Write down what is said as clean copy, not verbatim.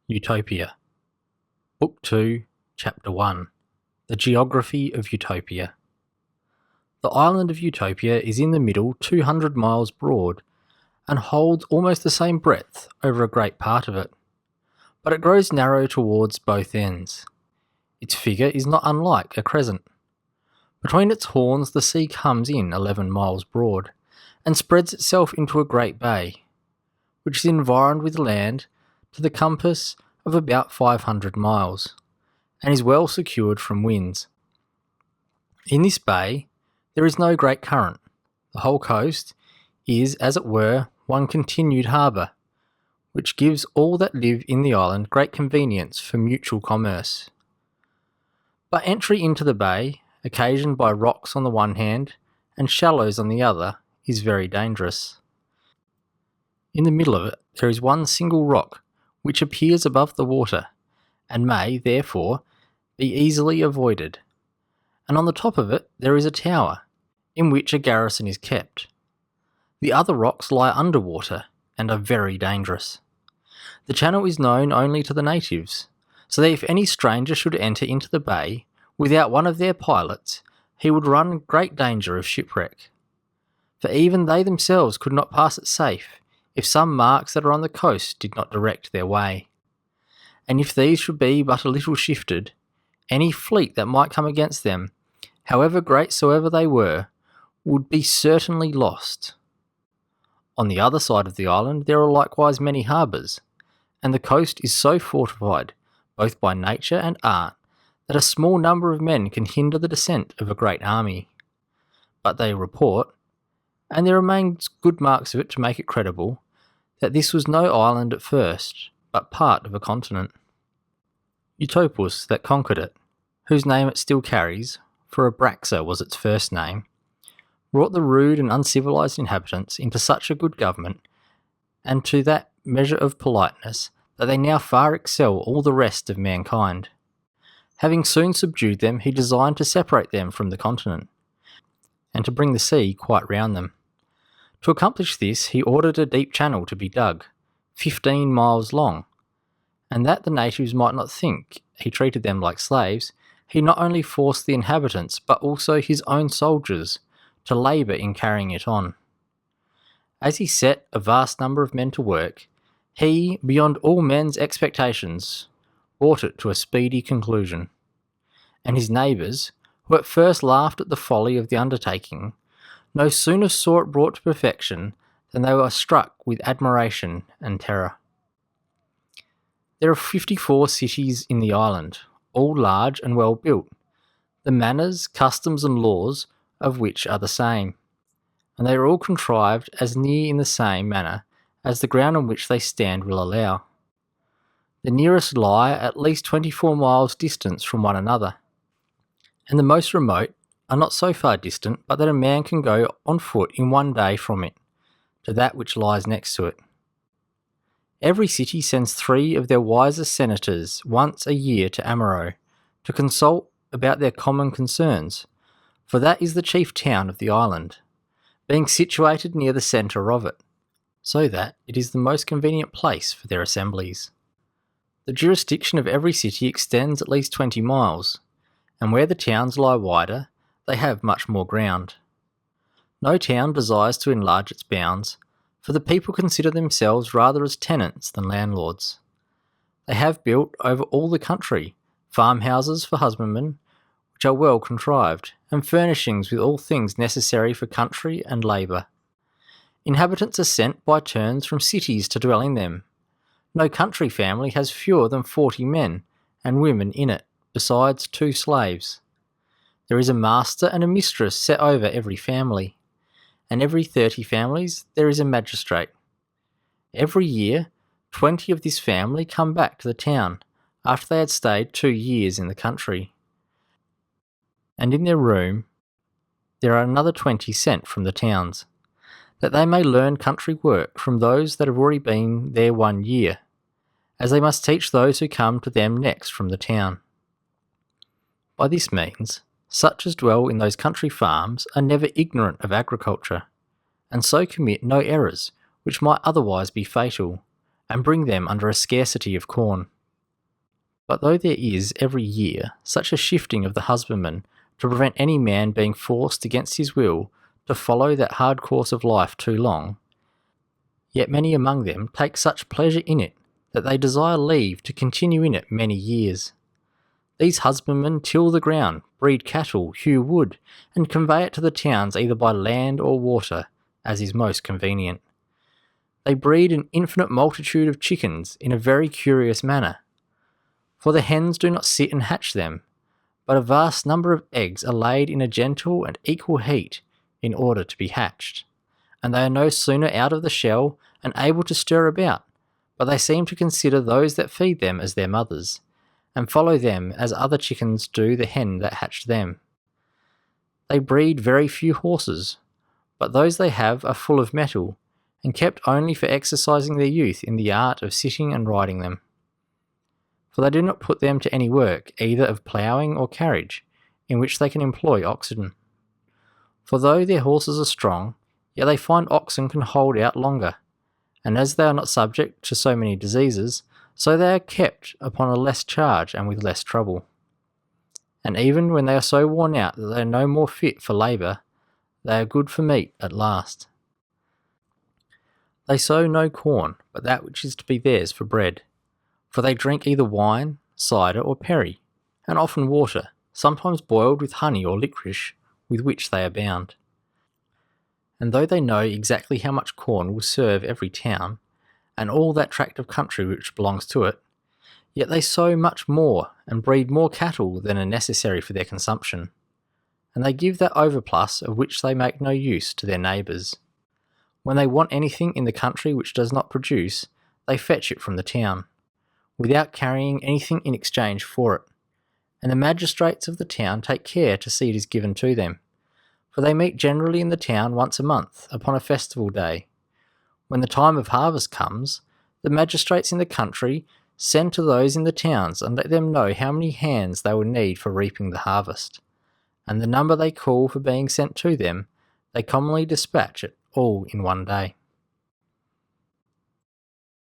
Utopia. Book 2, Chapter 1. The Geography of Utopia. The island of Utopia is in the middle 200 miles broad and holds almost the same breadth over a great part of it, but it grows narrow towards both ends. Its figure is not unlike a crescent. Between its horns the sea comes in 11 miles broad and spreads itself into a great bay, which is environed with land to the compass of about 500 miles, and is well secured from winds. In this bay there is no great current. The whole coast is, as it were, one continued harbour, which gives all that live in the island great convenience for mutual commerce. But entry into the bay, occasioned by rocks on the one hand and shallows on the other, is very dangerous. In the middle of it there is one single rock which appears above the water, and may, therefore, be easily avoided, and on the top of it there is a tower, in which a garrison is kept. The other rocks lie under water, and are very dangerous. The channel is known only to the natives, so that if any stranger should enter into the bay without one of their pilots, he would run great danger of shipwreck. For even they themselves could not pass it safe, if some marks that are on the coast did not direct their way. And if these should be but a little shifted, any fleet that might come against them, however great soever they were, would be certainly lost. On the other side of the island there are likewise many harbours, and the coast is so fortified, both by nature and art, that a small number of men can hinder the descent of a great army. But they report, and there remains good marks of it to make it credible, that this was no island at first, but part of a continent. Utopus that conquered it, whose name it still carries, for Abraxa was its first name, brought the rude and uncivilized inhabitants into such a good government, and to that measure of politeness, that they now far excel all the rest of mankind. Having soon subdued them, he designed to separate them from the continent, and to bring the sea quite round them. To accomplish this, he ordered a deep channel to be dug, 15 miles long, and that the natives might not think he treated them like slaves, he not only forced the inhabitants, but also his own soldiers, to labour in carrying it on. As he set a vast number of men to work, he, beyond all men's expectations, brought it to a speedy conclusion. And his neighbours, who at first laughed at the folly of the undertaking, no sooner saw it brought to perfection than they were struck with admiration and terror. There are 54 cities in the island, all large and well built, the manners, customs and laws of which are the same, and they are all contrived as near in the same manner as the ground on which they stand will allow. The nearest lie at least 24 miles distance from one another, and the most remote are not so far distant but that a man can go on foot in one day from it to that which lies next to it. Every city sends 3 of their wisest senators once a year to Amaro to consult about their common concerns, for that is the chief town of the island, being situated near the centre of it, so that it is the most convenient place for their assemblies. The jurisdiction of every city extends at least 20 miles, and where the towns lie wider, they have much more ground. No town desires to enlarge its bounds, for the people consider themselves rather as tenants than landlords. They have built over all the country farmhouses for husbandmen, which are well contrived, and furnishings with all things necessary for country and labour. Inhabitants are sent by turns from cities to dwell in them. No country family has fewer than 40 men and women in it, besides 2 slaves. There is a master and a mistress set over every family, and every 30 families there is a magistrate. Every year, 20 of this family come back to the town after they had stayed 2 years in the country, and in their room there are another 20 sent from the towns, that they may learn country work from those that have already been there 1 year, as they must teach those who come to them next from the town. By this means, such as dwell in those country farms are never ignorant of agriculture, and so commit no errors which might otherwise be fatal, and bring them under a scarcity of corn. But though there is, every year, such a shifting of the husbandman to prevent any man being forced against his will to follow that hard course of life too long, yet many among them take such pleasure in it that they desire leave to continue in it many years. These husbandmen till the ground, breed cattle, hew wood, and convey it to the towns either by land or water, as is most convenient. They breed an infinite multitude of chickens in a very curious manner, for the hens do not sit and hatch them, but a vast number of eggs are laid in a gentle and equal heat in order to be hatched, and they are no sooner out of the shell and able to stir about, but they seem to consider those that feed them as their mothers, and follow them as other chickens do the hen that hatched them. They breed very few horses, but those they have are full of mettle, and kept only for exercising their youth in the art of sitting and riding them. For they do not put them to any work, either of ploughing or carriage, in which they can employ oxen. For though their horses are strong, yet they find oxen can hold out longer, and as they are not subject to so many diseases, so they are kept upon a less charge and with less trouble. And even when they are so worn out that they are no more fit for labour, they are good for meat at last. They sow no corn, but that which is to be theirs for bread. For they drink either wine, cider, or perry, and often water, sometimes boiled with honey or licorice, with which they are bound. And though they know exactly how much corn will serve every town, and all that tract of country which belongs to it, yet they sow much more and breed more cattle than are necessary for their consumption, and they give that overplus of which they make no use to their neighbours. When they want anything in the country which does not produce, they fetch it from the town, without carrying anything in exchange for it, and the magistrates of the town take care to see it is given to them, for they meet generally in the town once a month upon a festival day. When the time of harvest comes, the magistrates in the country send to those in the towns and let them know how many hands they will need for reaping the harvest, and the number they call for being sent to them, they commonly dispatch it all in one day.